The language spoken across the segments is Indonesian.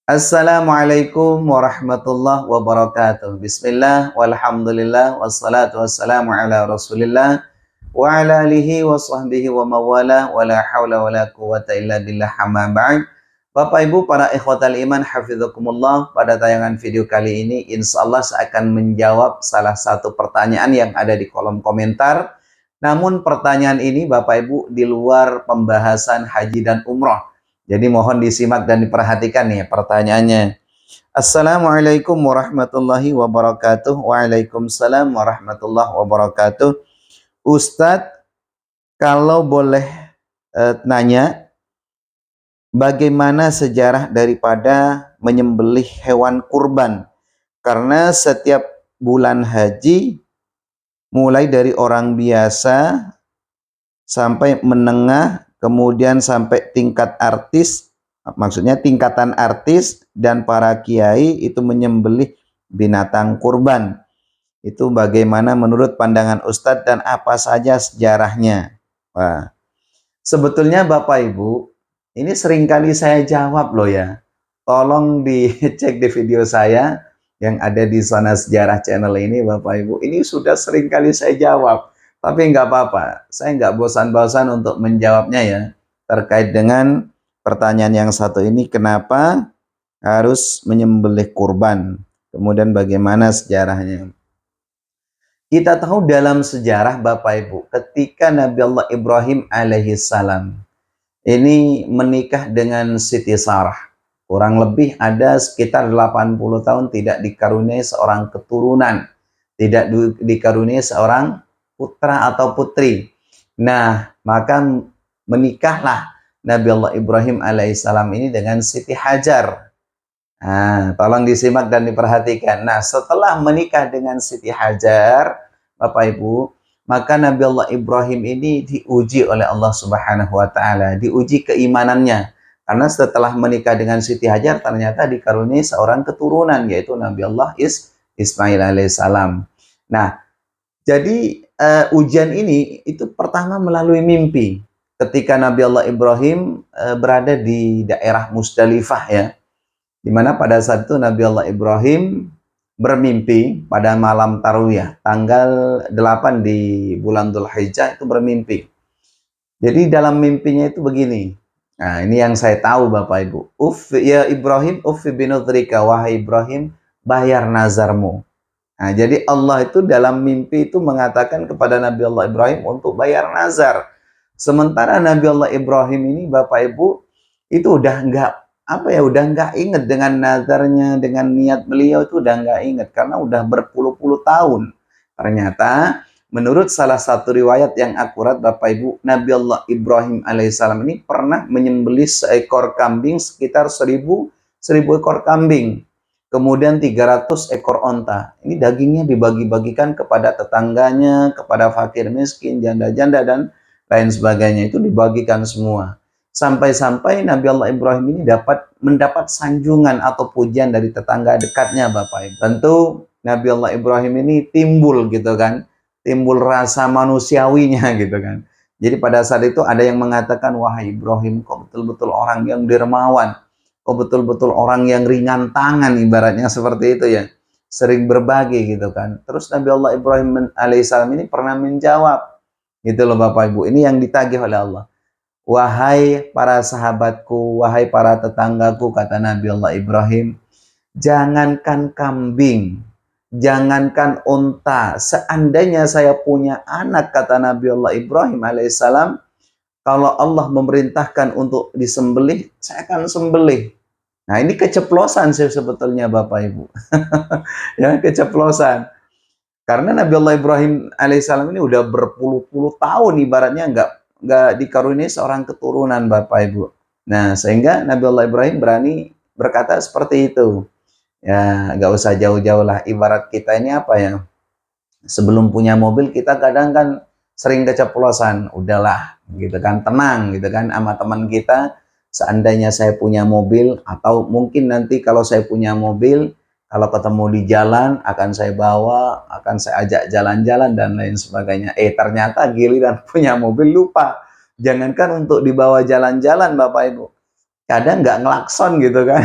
Assalamualaikum warahmatullahi wabarakatuh. Bismillah, walhamdulillah, wassalatu wassalamu ala rasulillah, wa ala alihi wa sahbihi wa mawala, wa la hawla wa la quwata illa billah amma ba'd. Bapak Ibu para ikhwatal iman hafizakumullah, pada tayangan video kali ini insyaallah saya akan menjawab salah satu pertanyaan yang ada di kolom komentar. Namun pertanyaan ini Bapak Ibu di luar pembahasan haji dan umroh. Jadi mohon disimak dan diperhatikan nih pertanyaannya. Assalamualaikum warahmatullahi wabarakatuh. Waalaikumsalam warahmatullahi wabarakatuh. Ustadz, kalau boleh nanya, bagaimana sejarah daripada menyembelih hewan kurban? Karena setiap bulan haji, mulai dari orang biasa sampai menengah, kemudian sampai tingkat artis, maksudnya tingkatan artis dan para kiai itu menyembelih binatang kurban. Itu bagaimana menurut pandangan Ustadz dan apa saja sejarahnya? Wah, sebetulnya Bapak Ibu, ini seringkali saya jawab loh ya. Tolong dicek di video saya yang ada di Zona Sejarah channel ini Bapak Ibu. Ini sudah seringkali saya jawab. Tapi nggak apa-apa, saya nggak bosan-bosan untuk menjawabnya ya. Terkait dengan pertanyaan yang satu ini, kenapa harus menyembelih kurban? Kemudian bagaimana sejarahnya? Kita tahu dalam sejarah Bapak Ibu, ketika Nabi Allah Ibrahim alaihissalam ini menikah dengan Siti Sarah. Kurang lebih ada sekitar 80 tahun tidak dikaruniai seorang keturunan. Tidak dikaruniai seorang putra atau putri. Nah, maka menikahlah Nabi Allah Ibrahim alaihissalam ini dengan Siti Hajar. Nah, tolong disimak dan diperhatikan. Nah, setelah menikah dengan Siti Hajar, Bapak Ibu, maka Nabi Allah Ibrahim ini diuji oleh Allah Subhanahu wa taala, diuji keimanannya. Karena setelah menikah dengan Siti Hajar ternyata dikaruniai seorang keturunan yaitu Nabi Allah Ismail alaihissalam. Nah, jadi ujian ini itu pertama melalui mimpi. Ketika Nabi Allah Ibrahim berada di daerah Musdalifah ya, di mana pada saat itu Nabi Allah Ibrahim bermimpi pada malam Tarwiyah, tanggal 8 di bulan Dzulhijjah itu bermimpi. Jadi dalam mimpinya itu begini. Nah, ini yang saya tahu Bapak Ibu. Ya Ibrahim, uffi binudrika, wahai Ibrahim, bayar nazarmu. Nah, jadi Allah itu dalam mimpi itu mengatakan kepada Nabi Allah Ibrahim untuk bayar nazar. Sementara Nabi Allah Ibrahim ini Bapak Ibu itu udah udah nggak inget dengan nazarnya, dengan niat beliau itu udah nggak inget karena udah berpuluh-puluh tahun. Ternyata menurut salah satu riwayat yang akurat Bapak Ibu, Nabi Allah Ibrahim alaihissalam ini pernah menyembelih seekor kambing sekitar 1000 ekor kambing. Kemudian 300 ekor onta. Ini dagingnya dibagi-bagikan kepada tetangganya, kepada fakir miskin, janda-janda dan lain sebagainya. Itu dibagikan semua. Sampai-sampai Nabi Allah Ibrahim ini mendapat sanjungan atau pujian dari tetangga dekatnya Bapak Ibu. Tentu Nabi Allah Ibrahim ini timbul gitu kan. Timbul rasa manusiawinya gitu kan. Jadi pada saat itu ada yang mengatakan, wahai Ibrahim, kau betul-betul orang yang dermawan. Kau betul-betul orang yang ringan tangan, ibaratnya seperti itu ya. Sering berbagi gitu kan. Terus Nabi Allah Ibrahim alaihissalam ini pernah menjawab. Gitu loh Bapak Ibu. Ini yang ditagih oleh Allah. Wahai para sahabatku, wahai para tetanggaku, kata Nabi Allah Ibrahim, jangankan kambing, jangankan unta, seandainya saya punya anak, kata Nabi Allah Ibrahim alaihissalam, kalau Allah memerintahkan untuk disembelih, saya akan sembelih. Nah, ini keceplosan sih sebetulnya Bapak Ibu. Ya, keceplosan. Karena Nabi Allah Ibrahim alaihissalam ini udah berpuluh-puluh tahun ibaratnya nggak dikaruniai seorang keturunan Bapak Ibu. Nah, sehingga Nabi Allah Ibrahim berani berkata seperti itu. Ya, nggak usah jauh-jauh lah. Ibarat kita ini apa ya? Sebelum punya mobil kita kadang kan sering keceplosan. Udahlah, gitu kan, tenang gitu kan sama teman kita. Seandainya saya punya mobil atau mungkin nanti kalau saya punya mobil, kalau ketemu di jalan akan saya bawa, akan saya ajak jalan-jalan dan lain sebagainya. Ternyata giliran punya mobil lupa. Jangankan untuk dibawa jalan-jalan Bapak Ibu. kadang nggak ngelakson gitu kan,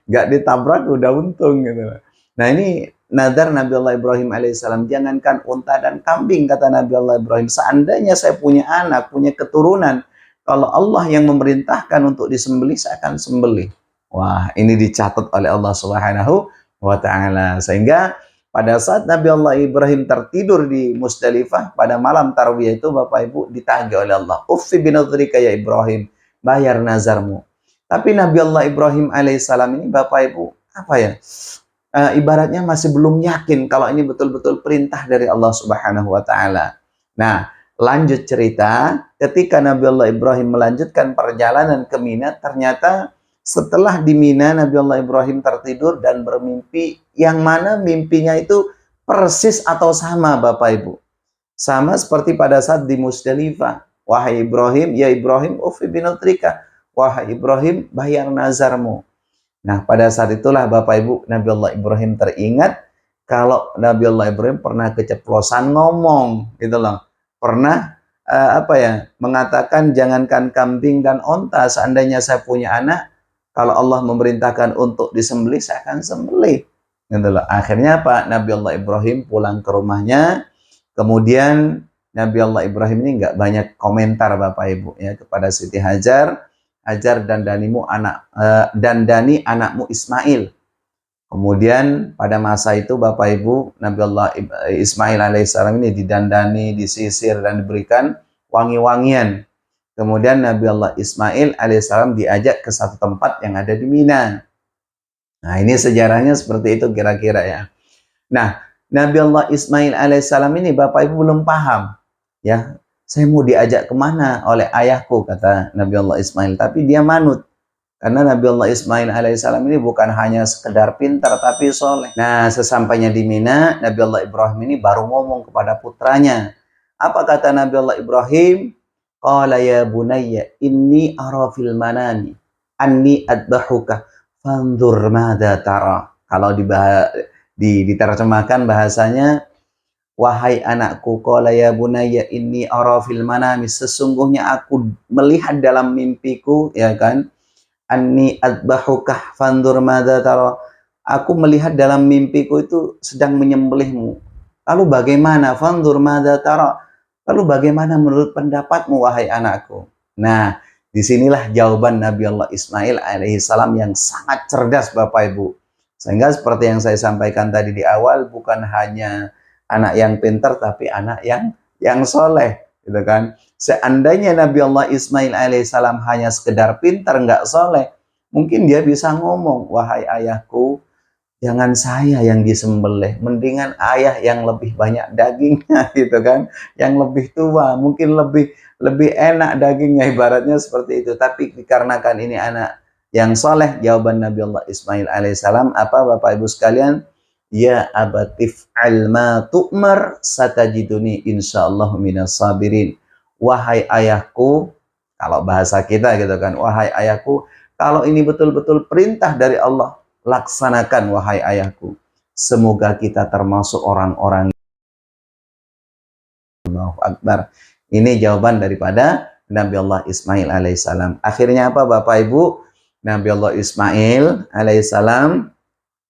nggak ditabrak udah untung gitu. Nah ini nazar Nabi Allah Ibrahim alaihissalam, jangankan unta dan kambing, kata Nabi Allah Ibrahim, seandainya saya punya anak, punya keturunan, kalau Allah yang memerintahkan untuk disembelih, saya akan sembelih. Wah, ini dicatat oleh Allah Subhanahu wa Ta'ala. Sehingga pada saat Nabi Allah Ibrahim tertidur di Musdalifah pada malam tarwiyah itu, Bapak Ibu, ditagih oleh Allah, "Uffi binadrika ya Ibrahim, bayar nazarmu." Tapi Nabi Allah Ibrahim alaihissalam ini, Bapak Ibu, apa ya? Ibaratnya masih belum yakin kalau ini betul-betul perintah dari Allah Subhanahu wa Ta'ala. Nah, lanjut cerita, ketika Nabi Allah Ibrahim melanjutkan perjalanan ke Mina, ternyata setelah di Mina Nabi Allah Ibrahim tertidur dan bermimpi, yang mana mimpinya itu persis atau sama, Bapak Ibu. Sama seperti pada saat di Musdalifah. Wahai Ibrahim, ya Ibrahim, ufi binatrika. Wahai Ibrahim, bayar nazarmu. Nah, pada saat itulah Bapak Ibu, Nabi Allah Ibrahim teringat kalau Nabi Allah Ibrahim pernah keceplosan ngomong, gitu loh. Pernah mengatakan, jangankan kambing dan onta, seandainya saya punya anak, kalau Allah memerintahkan untuk disembelih, saya akan sembelih. Gitu loh. Akhirnya apa? Nabi Allah Ibrahim pulang ke rumahnya, kemudian Nabi Allah Ibrahim ini nggak banyak komentar, Bapak Ibu, ya, kepada Siti Hajar. Hajar, dandani anakmu Ismail. Kemudian pada masa itu Bapak Ibu, Nabi Allah Ismail alaihissalam ini didandani, disisir dan diberikan wangi-wangian. Kemudian Nabi Allah Ismail alaihissalam diajak ke satu tempat yang ada di Mina. Nah, ini sejarahnya seperti itu kira-kira ya. Nah, Nabi Allah Ismail alaihissalam ini Bapak Ibu belum paham, ya. Saya mau diajak kemana oleh ayahku, kata Nabi Allah Ismail. Tapi dia manut. Karena Nabi Allah Ismail alaihissalam ini bukan hanya sekedar pintar, tapi soleh. Nah, sesampainya di Mina, Nabi Allah Ibrahim ini baru ngomong kepada putranya. Apa kata Nabi Allah Ibrahim? Qala ya bunayya inni ara fil manani anni adbahuka fanzur madza tara. Kalau diterjemahkan bahasanya, wahai anakku, qala ya bunayya inni ara fil manami, sesungguhnya aku melihat dalam mimpiku, ya kan, anni adbahukah fandur madza tara, aku melihat dalam mimpiku itu sedang menyembelihmu. Lalu bagaimana? Fandur madza tara, lalu bagaimana menurut pendapatmu, wahai anakku? Nah, disinilah jawaban Nabi Allah Ismail alaihissalam yang sangat cerdas, Bapak Ibu. Sehingga seperti yang saya sampaikan tadi di awal, bukan hanya anak yang pintar, tapi anak yang soleh, gitu kan. Seandainya Nabi Allah Ismail alaihissalam hanya sekedar pintar, nggak soleh, mungkin dia bisa ngomong, wahai ayahku, jangan saya yang disembelih, mendingan ayah yang lebih banyak dagingnya, gitu kan, yang lebih tua, mungkin lebih enak dagingnya, ibaratnya seperti itu. Tapi dikarenakan ini anak yang soleh, jawaban Nabi Allah Ismail alaihissalam apa, Bapak Ibu sekalian? Ya abatif alma tu'mar satajiduni insyaallah minas sabirin. Wahai ayahku, kalau bahasa kita gitu kan, wahai ayahku, kalau ini betul-betul perintah dari Allah, laksanakan wahai ayahku. Semoga kita termasuk orang-orang Allahu Akbar. Ini jawaban daripada Nabi Allah Ismail alaihissalam. Akhirnya apa, Bapak Ibu? Nabi Allah Ismail alaihissalam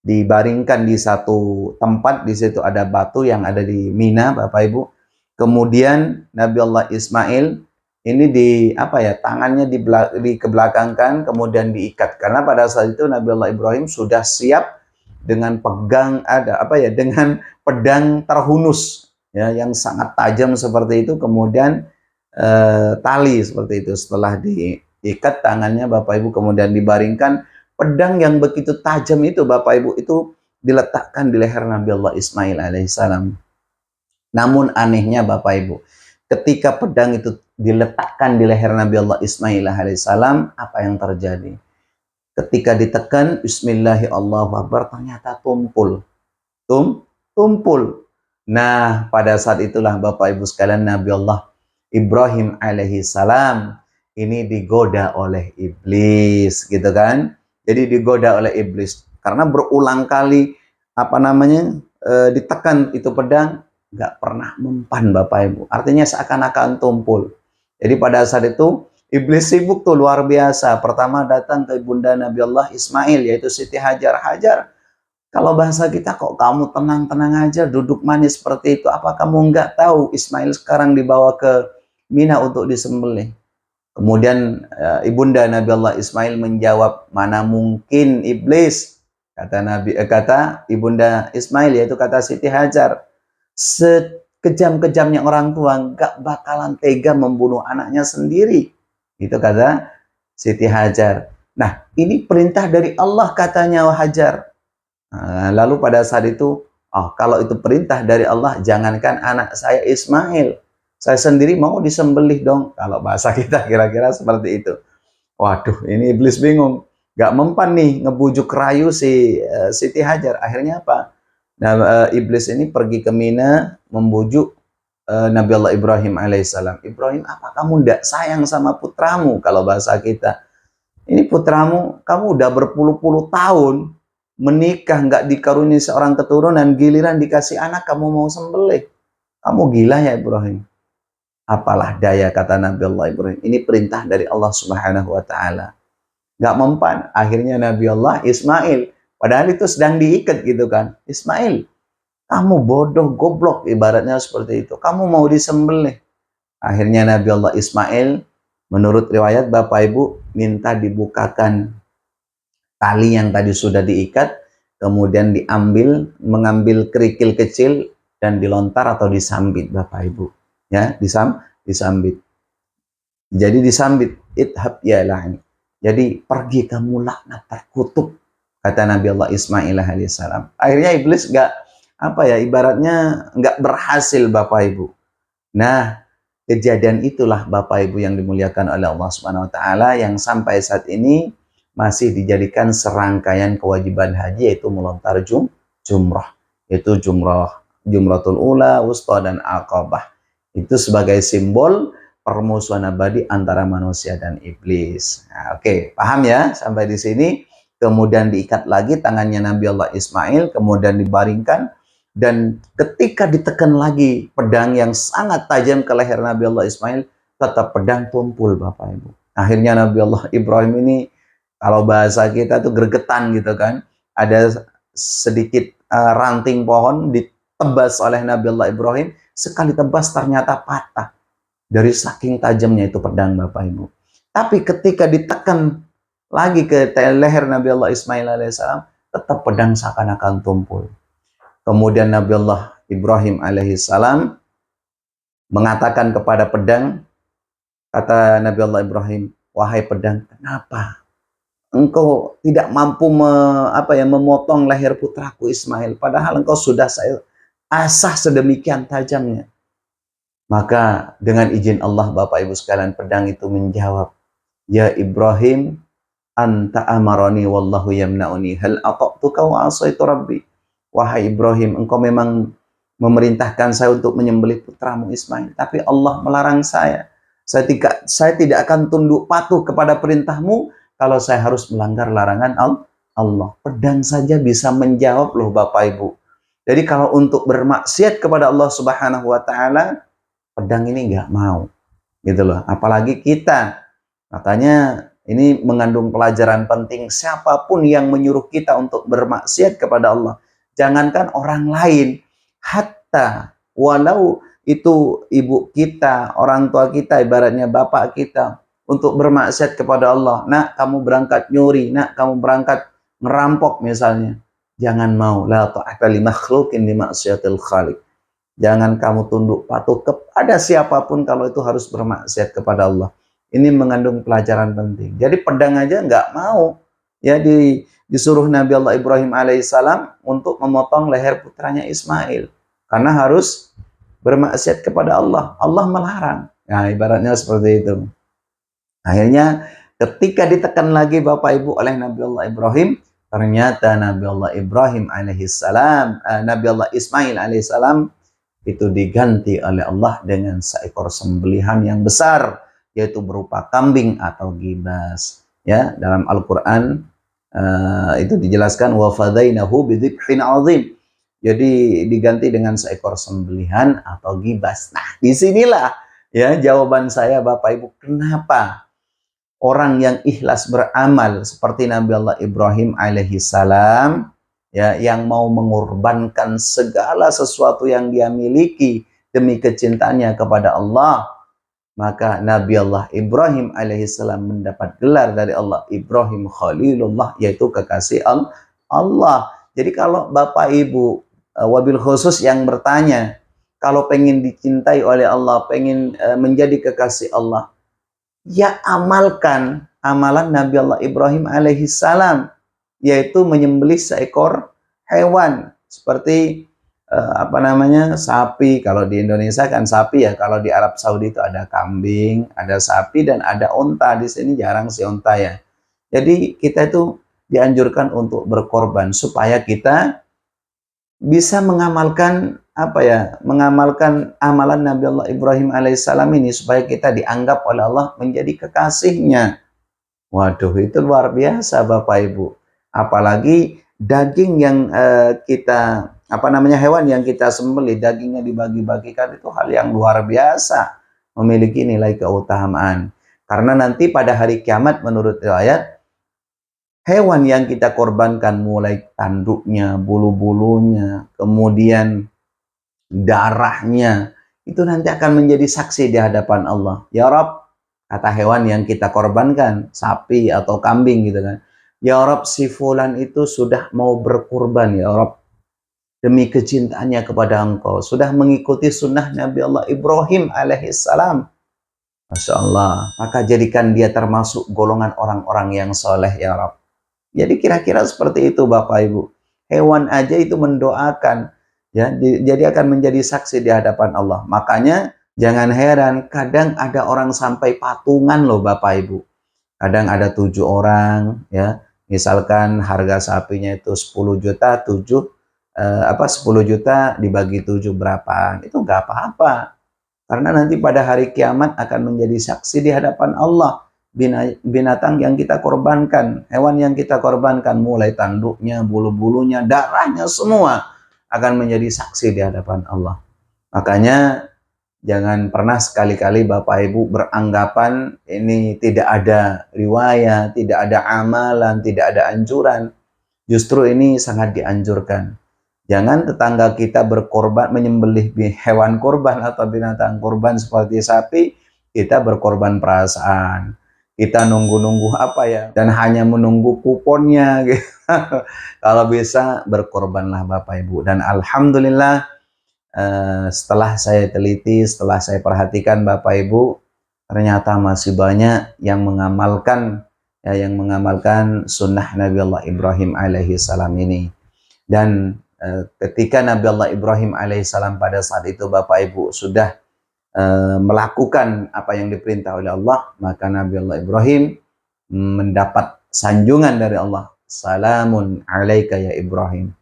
dibaringkan di satu tempat, di situ ada batu yang ada di Mina, Bapak Ibu. Kemudian Nabi Allah Ismail ini tangannya dikebelakangkan, kemudian diikat, karena pada saat itu Nabi Allah Ibrahim sudah siap dengan dengan pedang terhunus, ya, yang sangat tajam seperti itu, kemudian tali seperti itu. Setelah diikat tangannya, Bapak Ibu, kemudian dibaringkan, pedang yang begitu tajam itu, Bapak Ibu, itu diletakkan di leher Nabi Allah Ismail alaihissalam. Namun anehnya, Bapak Ibu, ketika pedang itu diletakkan di leher Nabi Allah Ismail alaihissalam, apa yang terjadi? Ketika ditekan, Bismillahirrahmanirrahim, ternyata tumpul. Nah, pada saat itulah Bapak Ibu sekalian, Nabi Allah Ibrahim alaihissalam ini digoda oleh iblis, gitu kan? Jadi digoda oleh iblis karena berulang kali ditekan itu pedang, nggak pernah mempan, Bapak Ibu. Artinya seakan-akan tumpul. Jadi pada saat itu Iblis sibuk tuh luar biasa. Pertama datang ke ibunda Nabi Allah Ismail, yaitu Siti Hajar. Hajar, kalau bahasa kita, kok kamu tenang-tenang aja duduk manis seperti itu? Apa kamu nggak tahu Ismail sekarang dibawa ke Mina untuk disembelih? Kemudian ibunda Nabi Allah Ismail menjawab, mana mungkin iblis, kata ibunda Ismail, yaitu kata Siti Hajar, sekejam-kejamnya orang tua nggak bakalan tega membunuh anaknya sendiri. Itu kata Siti Hajar. Nah, ini perintah dari Allah katanya Hajar. Nah, lalu pada saat itu, oh kalau itu perintah dari Allah, jangankan anak saya Ismail, saya sendiri mau disembelih dong. Kalau bahasa kita kira-kira seperti itu. Waduh, ini iblis bingung. Gak mempan nih ngebujuk rayu si Siti Hajar. Akhirnya apa? Nah, iblis ini pergi ke Mina membujuk Nabi Allah Ibrahim alaihissalam. Ibrahim, apa kamu tidak sayang sama putramu? Kalau bahasa kita, ini putramu, kamu udah berpuluh-puluh tahun menikah, nggak dikaruniai seorang keturunan, giliran dikasih anak kamu mau sembelih. Kamu gila ya Ibrahim? Apalah daya, kata Nabi Allah Ibrahim. Ini perintah dari Allah Subhanahu wa Ta'ala. Nggak mempan. Akhirnya Nabi Allah Ismail, padahal itu sedang diikat gitu kan. Ismail, kamu bodoh, goblok, ibaratnya seperti itu. Kamu mau disembelih. Akhirnya Nabi Allah Ismail, menurut riwayat Bapak Ibu, minta dibukakan tali yang tadi sudah diikat, kemudian mengambil kerikil kecil dan dilontar atau disambit Bapak Ibu. Ya, disambit. Jadi disambit, idhab ya la'in. Jadi pergi kamu laknat terkutuk, kata Nabi Allah Ismail alaihissalam. Akhirnya iblis ibaratnya nggak berhasil Bapak Ibu. Nah, kejadian itulah Bapak Ibu yang dimuliakan oleh Allah Subhanahu wa Ta'ala, yang sampai saat ini masih dijadikan serangkaian kewajiban haji, yaitu melontar jumrah, yaitu jumratul ula, wusta, dan aqabah. Itu sebagai simbol permusuhan abadi antara manusia dan iblis. Nah, oke, paham ya sampai di sini? Kemudian diikat lagi tangannya Nabi Allah Ismail, kemudian dibaringkan, dan ketika ditekan lagi pedang yang sangat tajam ke leher Nabi Allah Ismail, tetap pedang tumpul Bapak Ibu. Akhirnya Nabi Allah Ibrahim ini, kalau bahasa kita tuh gregetan gitu kan, ada sedikit ranting pohon ditebas oleh Nabi Allah Ibrahim, sekali tebas ternyata patah. Dari saking tajamnya itu pedang Bapak Ibu. Tapi ketika ditekan lagi ke leher Nabi Allah Ismail alaihissalam, tetap pedang seakan-akan tumpul. Kemudian Nabi Allah Ibrahim alaihissalam mengatakan kepada pedang, kata Nabi Allah Ibrahim, wahai pedang, kenapa engkau tidak mampu memotong leher putraku Ismail, padahal engkau sudah saya asah sedemikian tajamnya. Maka dengan izin Allah Bapak Ibu sekalian, pedang itu menjawab, ya Ibrahim, anta amarani wallahu yamna'uni hal ata'tuka wa asaitu rabbi. Wahai Ibrahim, engkau memang memerintahkan saya untuk menyembelih putramu Ismail, tapi Allah melarang saya. Saya tidak akan tunduk patuh kepada perintahmu kalau saya harus melanggar larangan Allah. Pedang saja bisa menjawab loh Bapak Ibu. Jadi kalau untuk bermaksiat kepada Allah Subhanahu wa Ta'ala, pedang ini nggak mau, gitu loh. Apalagi kita. Makanya ini mengandung pelajaran penting. Siapapun yang menyuruh kita untuk bermaksiat kepada Allah, jangankan orang lain, hatta walau itu ibu kita, orang tua kita, ibaratnya bapak kita, untuk bermaksiat kepada Allah. Nak, kamu berangkat nyuri, nak, kamu berangkat ngerampok misalnya, jangan mau. La ta'ata li makhluqin li maksiatil khaliq. Jangan kamu tunduk patuh kepada siapapun kalau itu harus bermaksiat kepada Allah. Ini mengandung pelajaran penting. Jadi pedang aja nggak mau. Ya, disuruh Nabi Allah Ibrahim alaihissalam untuk memotong leher putranya Ismail. Karena harus bermaksiat kepada Allah. Allah melarang. Nah, ibaratnya seperti itu. Akhirnya ketika ditekan lagi Bapak Ibu oleh Nabi Allah Ibrahim, ternyata Nabi Allah Ibrahim alaihissalam, Nabi Allah Ismail alaihissalam, itu diganti oleh Allah dengan seekor sembelihan yang besar, yaitu berupa kambing atau gibas. Ya, dalam Al-Quran itu dijelaskan, wa fadainahu bidzibhin azim. Jadi diganti dengan seekor sembelihan atau gibas. Nah, disinilah ya jawaban saya Bapak Ibu, kenapa orang yang ikhlas beramal seperti Nabi Allah Ibrahim alaihi salam, ya, yang mau mengorbankan segala sesuatu yang dia miliki demi kecintaannya kepada Allah, maka Nabi Allah Ibrahim alaihissalam mendapat gelar dari Allah Ibrahim Khalilullah, yaitu kekasih Allah. Jadi kalau Bapak Ibu wabil khusus yang bertanya, kalau pengen dicintai oleh Allah, pengen menjadi kekasih Allah, ya amalkan amalan Nabi Allah Ibrahim alaihissalam, yaitu menyembelih seekor hewan seperti sapi. Kalau di Indonesia kan sapi ya, kalau di Arab Saudi itu ada kambing, ada sapi, dan ada unta. Di sini jarang si unta ya. Jadi kita itu dianjurkan untuk berkorban supaya kita bisa mengamalkan mengamalkan amalan Nabi Allah Ibrahim alaihissalam ini, supaya kita dianggap oleh Allah menjadi kekasihnya. Waduh, itu luar biasa Bapak Ibu. Apalagi daging yang hewan yang kita sembelih, dagingnya dibagi-bagikan, itu hal yang luar biasa, memiliki nilai keutamaan. Karena nanti pada hari kiamat menurut riwayat, hewan yang kita korbankan mulai tanduknya, bulu-bulunya, kemudian darahnya, itu nanti akan menjadi saksi di hadapan Allah. Ya Rabb, kata hewan yang kita korbankan, sapi atau kambing gitu kan, ya Rabb, si fulan itu sudah mau berkorban ya Rabb, demi kecintaannya kepada Engkau, sudah mengikuti sunnah Nabi Allah Ibrahim alaihissalam. Masya Allah, maka jadikan dia termasuk golongan orang-orang yang soleh ya Rabb. Jadi kira-kira seperti itu Bapak Ibu. Hewan aja itu mendoakan, ya, jadi akan menjadi saksi di hadapan Allah. Makanya jangan heran, kadang ada orang sampai patungan loh Bapak Ibu. Kadang ada 7 orang, ya, misalkan harga sapinya itu 10 juta, 10 juta dibagi 7 berapa? Itu nggak apa-apa. Karena nanti pada hari kiamat akan menjadi saksi di hadapan Allah. Binatang yang kita korbankan, hewan yang kita korbankan, mulai tanduknya, bulu-bulunya, darahnya, semua akan menjadi saksi di hadapan Allah. Makanya jangan pernah sekali-kali Bapak Ibu beranggapan ini tidak ada riwayat, tidak ada amalan, tidak ada anjuran. Justru ini sangat dianjurkan. Jangan tetangga kita berkorban, menyembelih hewan korban atau binatang korban seperti sapi, kita berkorban perasaan. Kita nunggu-nunggu dan hanya menunggu kuponnya gitu. Kalau bisa berkorbanlah Bapak Ibu. Dan alhamdulillah, setelah saya teliti, setelah saya perhatikan Bapak Ibu, ternyata masih banyak yang mengamalkan sunnah Nabi Allah Ibrahim alaihi salam ini. Dan ketika Nabi Allah Ibrahim alaihissalam pada saat itu Bapak Ibu sudah melakukan apa yang diperintah oleh Allah, maka Nabi Allah Ibrahim mendapat sanjungan dari Allah. Salamun alaika ya Ibrahim.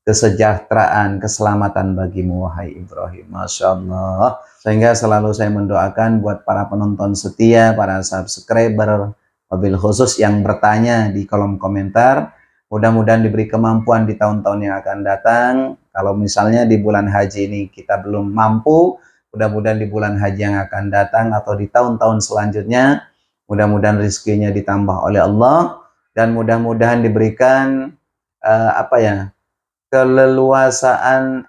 Kesejahteraan, keselamatan bagimu wahai Ibrahim. Masya Allah. Sehingga selalu saya mendoakan buat para penonton setia, para subscriber, wabil khusus yang bertanya di kolom komentar, mudah-mudahan diberi kemampuan di tahun-tahun yang akan datang. Kalau misalnya di bulan haji ini kita belum mampu, mudah-mudahan di bulan haji yang akan datang atau di tahun-tahun selanjutnya, mudah-mudahan rezekinya ditambah oleh Allah, dan mudah-mudahan diberikan keleluasaan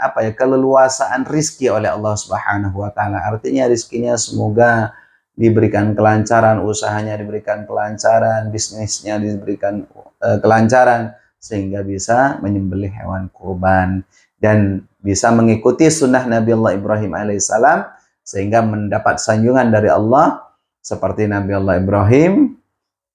rizki oleh Allah Subhanahu wa taala. Artinya rizkinya semoga diberikan kelancaran, usahanya diberikan kelancaran, bisnisnya diberikan kelancaran, sehingga bisa menyembelih hewan kurban dan bisa mengikuti sunnah Nabi Allah Ibrahim alaihissalam, sehingga mendapat sanjungan dari Allah seperti Nabi Allah Ibrahim.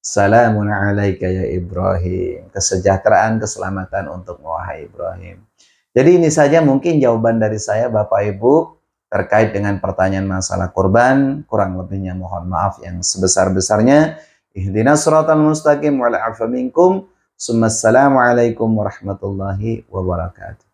Salamun alaika ya Ibrahim. Kesejahteraan, keselamatan untuk wahai Ibrahim. Jadi ini saja mungkin jawaban dari saya Bapak Ibu terkait dengan pertanyaan masalah kurban. Kurang lebihnya mohon maaf yang sebesar-besarnya. Ihdinas siratal mustaqim wal afu minkum. Assalamualaikum warahmatullahi wabarakatuh.